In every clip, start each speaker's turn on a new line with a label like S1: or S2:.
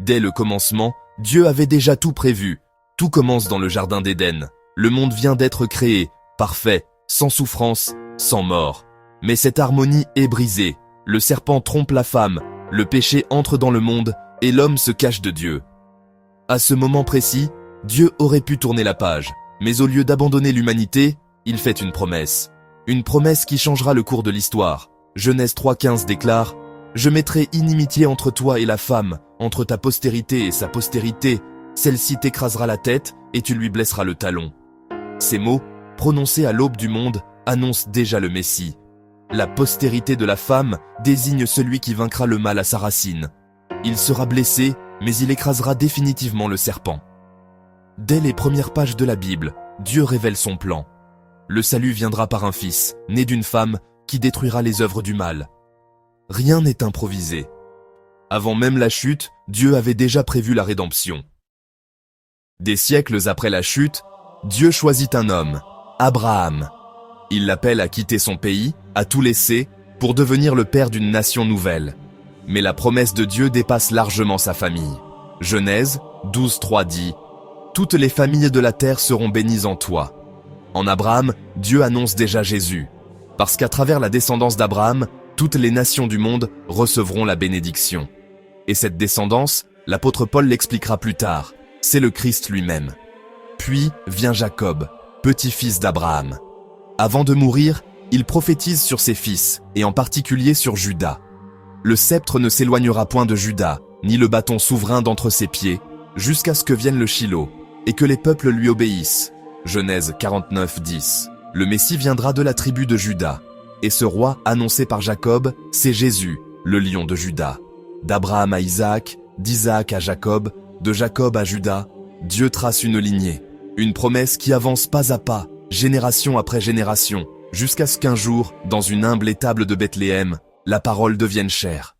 S1: Dès le commencement, Dieu avait déjà tout prévu. Tout commence dans le jardin d'Éden. Le monde vient d'être créé, parfait, sans souffrance, sans mort. Mais cette harmonie est brisée. Le serpent trompe la femme, le péché entre dans le monde et l'homme se cache de Dieu. À ce moment précis, Dieu aurait pu tourner la page, mais au lieu d'abandonner l'humanité, il fait une promesse. Une promesse qui changera le cours de l'histoire. Genèse 3,15 déclare « Je mettrai inimitié entre toi et la femme, entre ta postérité et sa postérité. Celle-ci t'écrasera la tête et tu lui blesseras le talon. » Ces mots, prononcés à l'aube du monde, annoncent déjà le Messie. La postérité de la femme désigne celui qui vaincra le mal à sa racine. Il sera blessé, mais il écrasera définitivement le serpent. Dès les premières pages de la Bible, Dieu révèle son plan. Le salut viendra par un fils, né d'une femme, qui détruira les œuvres du mal. Rien n'est improvisé. Avant même la chute, Dieu avait déjà prévu la rédemption. Des siècles après la chute, Dieu choisit un homme, Abraham. Il l'appelle à quitter son pays, à tout laisser, pour devenir le père d'une nation nouvelle. Mais la promesse de Dieu dépasse largement sa famille. Genèse 12,3 dit « Toutes les familles de la terre seront bénies en toi ». En Abraham, Dieu annonce déjà Jésus. Parce qu'à travers la descendance d'Abraham, toutes les nations du monde recevront la bénédiction. Et cette descendance, l'apôtre Paul l'expliquera plus tard, c'est le Christ lui-même. Puis vient Jacob, petit-fils d'Abraham. Avant de mourir, il prophétise sur ses fils, et en particulier sur Juda. Le sceptre ne s'éloignera point de Juda, ni le bâton souverain d'entre ses pieds, jusqu'à ce que vienne le Shilo, et que les peuples lui obéissent. Genèse 49,10. Le Messie viendra de la tribu de Juda, et ce roi annoncé par Jacob, c'est Jésus, le lion de Juda. D'Abraham à Isaac, d'Isaac à Jacob, de Jacob à Juda, Dieu trace une lignée, une promesse qui avance pas à pas, génération après génération, jusqu'à ce qu'un jour, dans une humble étable de Bethléem, la parole devienne chair.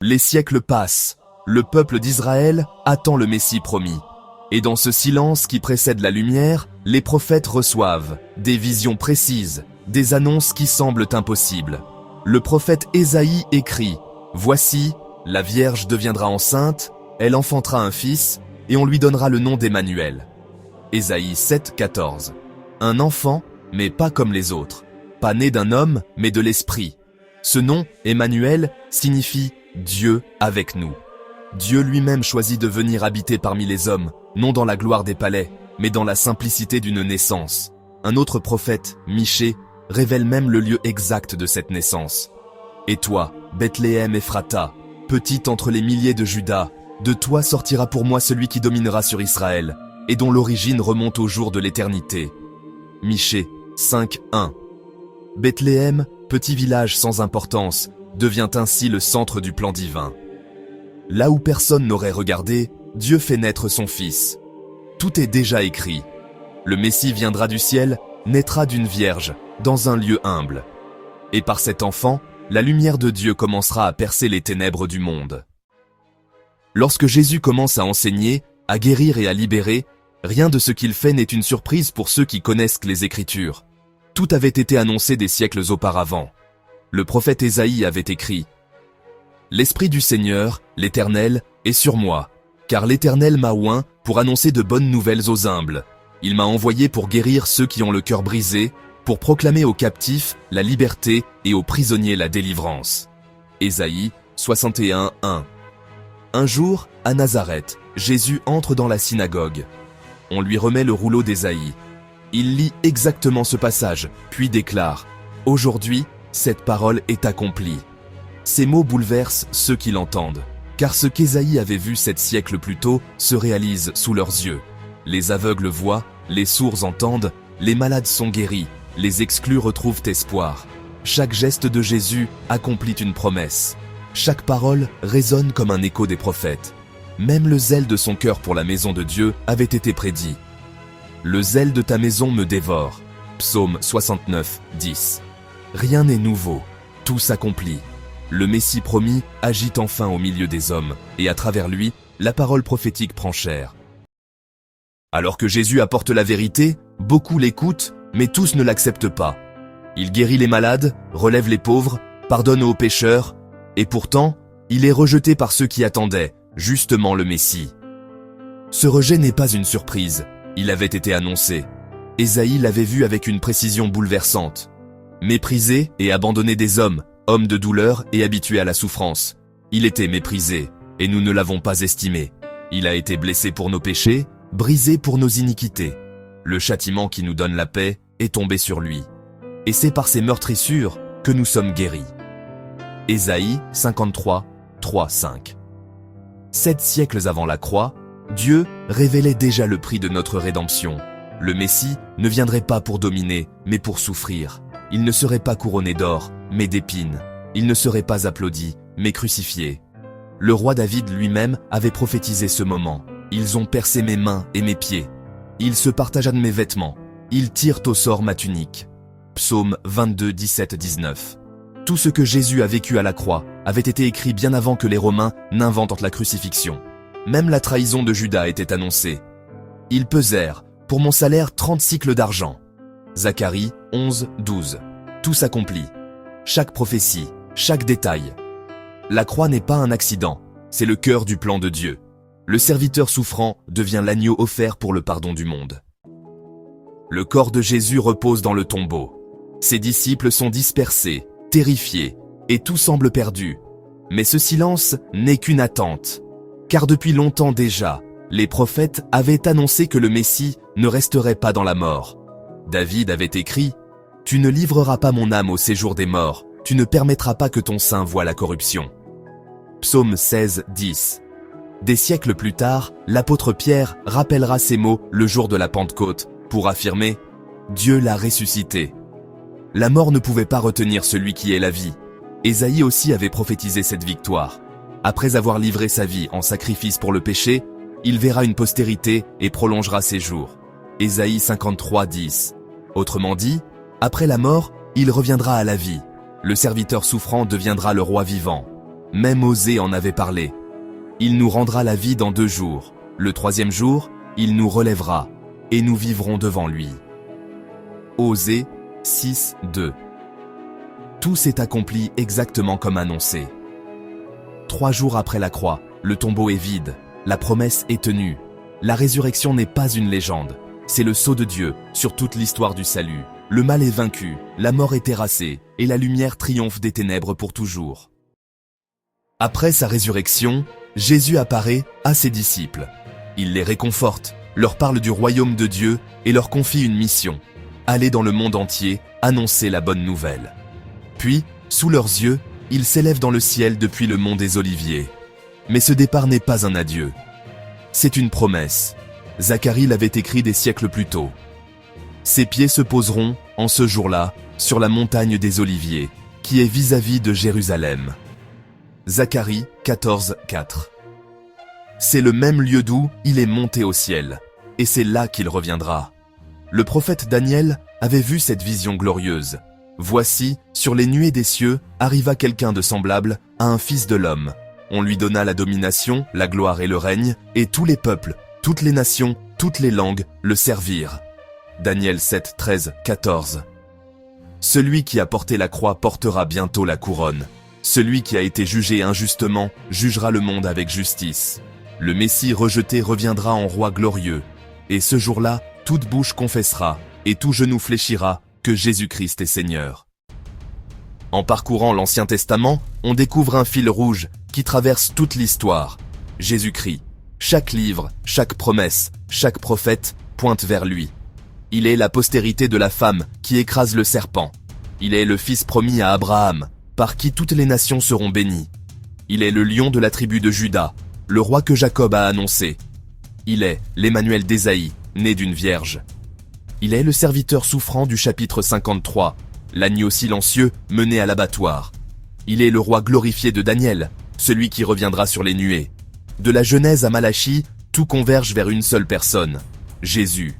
S1: Les siècles passent, le peuple d'Israël attend le Messie promis. Et dans ce silence qui précède la lumière, les prophètes reçoivent des visions précises, des annonces qui semblent impossibles. Le prophète Ésaïe écrit « Voici, la Vierge deviendra enceinte, elle enfantera un fils, et on lui donnera le nom d'Emmanuel. » Ésaïe 7,14. Un enfant, mais pas comme les autres. Pas né d'un homme, mais de l'esprit. Ce nom, Emmanuel, signifie « Dieu avec nous ». Dieu lui-même choisit de venir habiter parmi les hommes, non dans la gloire des palais, mais dans la simplicité d'une naissance. Un autre prophète, Michée, révèle même le lieu exact de cette naissance. « Et toi, Bethléem Ephrata, petite entre les milliers de Juda, de toi sortira pour moi celui qui dominera sur Israël, et dont l'origine remonte au jour de l'éternité. » Michée 5,1. Bethléem, petit village sans importance, devient ainsi le centre du plan divin. Là où personne n'aurait regardé, Dieu fait naître son Fils. Tout est déjà écrit. Le Messie viendra du ciel, naîtra d'une vierge, dans un lieu humble. Et par cet enfant, la lumière de Dieu commencera à percer les ténèbres du monde. Lorsque Jésus commence à enseigner, à guérir et à libérer, rien de ce qu'il fait n'est une surprise pour ceux qui connaissent les Écritures. Tout avait été annoncé des siècles auparavant. Le prophète Ésaïe avait écrit « L'Esprit du Seigneur, l'Éternel, est sur moi, car l'Éternel m'a oint pour annoncer de bonnes nouvelles aux humbles. Il m'a envoyé pour guérir ceux qui ont le cœur brisé, pour proclamer aux captifs la liberté et aux prisonniers la délivrance. » Ésaïe 61:1. Un jour, à Nazareth, Jésus entre dans la synagogue. On lui remet le rouleau d'Ésaïe. Il lit exactement ce passage, puis déclare « Aujourd'hui, cette parole est accomplie. » Ces mots bouleversent ceux qui l'entendent, car ce qu'Ésaïe avait vu 7 siècles plus tôt se réalise sous leurs yeux. Les aveugles voient, les sourds entendent, les malades sont guéris, les exclus retrouvent espoir. Chaque geste de Jésus accomplit une promesse. Chaque parole résonne comme un écho des prophètes. Même le zèle de son cœur pour la maison de Dieu avait été prédit. « Le zèle de ta maison me dévore. » Psaume 69:10. Rien n'est nouveau, tout s'accomplit. Le Messie promis agit enfin au milieu des hommes, et à travers lui, la parole prophétique prend chair. Alors que Jésus apporte la vérité, beaucoup l'écoutent, mais tous ne l'acceptent pas. Il guérit les malades, relève les pauvres, pardonne aux pécheurs, et pourtant, il est rejeté par ceux qui attendaient, justement le Messie. Ce rejet n'est pas une surprise, il avait été annoncé. Ésaïe l'avait vu avec une précision bouleversante. Méprisé et abandonné des hommes, homme de douleur et habitué à la souffrance. Il était méprisé, et nous ne l'avons pas estimé. Il a été blessé pour nos péchés, brisé pour nos iniquités. Le châtiment qui nous donne la paix est tombé sur lui. Et c'est par ses meurtrissures que nous sommes guéris. Ésaïe 53, 3, 5. 7 siècles avant la croix, Dieu révélait déjà le prix de notre rédemption. Le Messie ne viendrait pas pour dominer, mais pour souffrir. Il ne serait pas couronné d'or, mais d'épines. Il ne serait pas applaudi, mais crucifié. Le roi David lui-même avait prophétisé ce moment. Ils ont percé mes mains et mes pieds. Il se partagea de mes vêtements. Ils tirent au sort ma tunique. Psaume 22, 17, 19. Tout ce que Jésus a vécu à la croix avait été écrit bien avant que les Romains n'inventent la crucifixion. Même la trahison de Judas était annoncée. Ils pesèrent, pour mon salaire, 30 cycles d'argent. Zacharie 11, 12. Tout s'accomplit. Chaque prophétie, chaque détail. La croix n'est pas un accident, c'est le cœur du plan de Dieu. Le serviteur souffrant devient l'agneau offert pour le pardon du monde. Le corps de Jésus repose dans le tombeau. Ses disciples sont dispersés, terrifiés, et tout semble perdu. Mais ce silence n'est qu'une attente. Car depuis longtemps déjà, les prophètes avaient annoncé que le Messie ne resterait pas dans la mort. David avait écrit « Tu ne livreras pas mon âme au séjour des morts, tu ne permettras pas que ton sein voie la corruption. » Psaume 16, 10. Des siècles plus tard, l'apôtre Pierre rappellera ces mots le jour de la Pentecôte pour affirmer « Dieu l'a ressuscité ». La mort ne pouvait pas retenir celui qui est la vie. Ésaïe aussi avait prophétisé cette victoire. Après avoir livré sa vie en sacrifice pour le péché, il verra une postérité et prolongera ses jours. Ésaïe 53, 10. Autrement dit, après la mort, il reviendra à la vie. Le serviteur souffrant deviendra le roi vivant. Même Osée en avait parlé. Il nous rendra la vie dans 2 jours. Le 3e jour, il nous relèvera, et nous vivrons devant lui. Osée 6, 2. Tout s'est accompli exactement comme annoncé. 3 jours après la croix, le tombeau est vide, la promesse est tenue. La résurrection n'est pas une légende, c'est le sceau de Dieu sur toute l'histoire du salut. Le mal est vaincu, la mort est terrassée, et la lumière triomphe des ténèbres pour toujours. Après sa résurrection, Jésus apparaît à ses disciples. Il les réconforte, leur parle du royaume de Dieu et leur confie une mission. Aller dans le monde entier, annoncer la bonne nouvelle. Puis, sous leurs yeux, il s'élève dans le ciel depuis le mont des Oliviers. Mais ce départ n'est pas un adieu. C'est une promesse. Zacharie l'avait écrit des siècles plus tôt. Ses pieds se poseront, en ce jour-là, sur la montagne des Oliviers, qui est vis-à-vis de Jérusalem. Zacharie 14, 4. C'est le même lieu d'où il est monté au ciel, et c'est là qu'il reviendra. Le prophète Daniel avait vu cette vision glorieuse. Voici, sur les nuées des cieux, arriva quelqu'un de semblable à un fils de l'homme. On lui donna la domination, la gloire et le règne, et tous les peuples, toutes les nations, toutes les langues le servirent. Daniel 7, 13, 14. Celui qui a porté la croix portera bientôt la couronne. Celui qui a été jugé injustement jugera le monde avec justice. Le Messie rejeté reviendra en roi glorieux. Et ce jour-là, toute bouche confessera, et tout genou fléchira, que Jésus-Christ est Seigneur. En parcourant l'Ancien Testament, on découvre un fil rouge qui traverse toute l'histoire. Jésus-Christ. Chaque livre, chaque promesse, chaque prophète pointe vers lui. Il est la postérité de la femme qui écrase le serpent. Il est le fils promis à Abraham, par qui toutes les nations seront bénies. Il est le lion de la tribu de Juda, le roi que Jacob a annoncé. Il est l'Emmanuel d'Ésaïe, né d'une vierge. Il est le serviteur souffrant du chapitre 53, l'agneau silencieux mené à l'abattoir. Il est le roi glorifié de Daniel, celui qui reviendra sur les nuées. De la Genèse à Malachie, tout converge vers une seule personne, Jésus.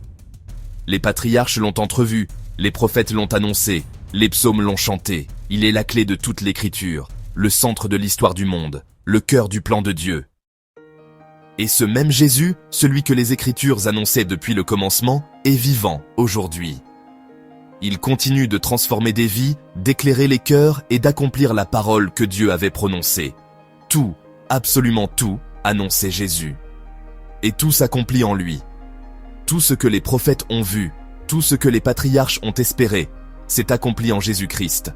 S1: Les patriarches l'ont entrevu, les prophètes l'ont annoncé, les psaumes l'ont chanté. Il est la clé de toute l'écriture, le centre de l'histoire du monde, le cœur du plan de Dieu. Et ce même Jésus, celui que les Écritures annonçaient depuis le commencement, est vivant aujourd'hui. Il continue de transformer des vies, d'éclairer les cœurs et d'accomplir la parole que Dieu avait prononcée. Tout, absolument tout, annonçait Jésus. Et tout s'accomplit en lui. Tout ce que les prophètes ont vu, tout ce que les patriarches ont espéré, s'est accompli en Jésus-Christ.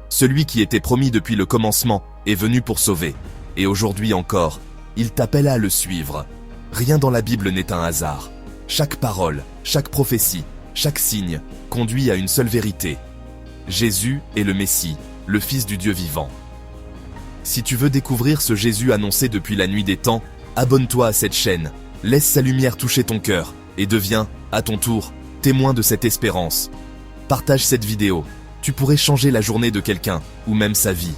S1: Celui qui était promis depuis le commencement est venu pour sauver. Et aujourd'hui encore, il t'appelle à le suivre. Rien dans la Bible n'est un hasard. Chaque parole, chaque prophétie, chaque signe conduit à une seule vérité. Jésus est le Messie, le Fils du Dieu vivant. Si tu veux découvrir ce Jésus annoncé depuis la nuit des temps, abonne-toi à cette chaîne, laisse sa lumière toucher ton cœur et deviens, à ton tour, témoin de cette espérance. Partage cette vidéo, tu pourrais changer la journée de quelqu'un ou même sa vie.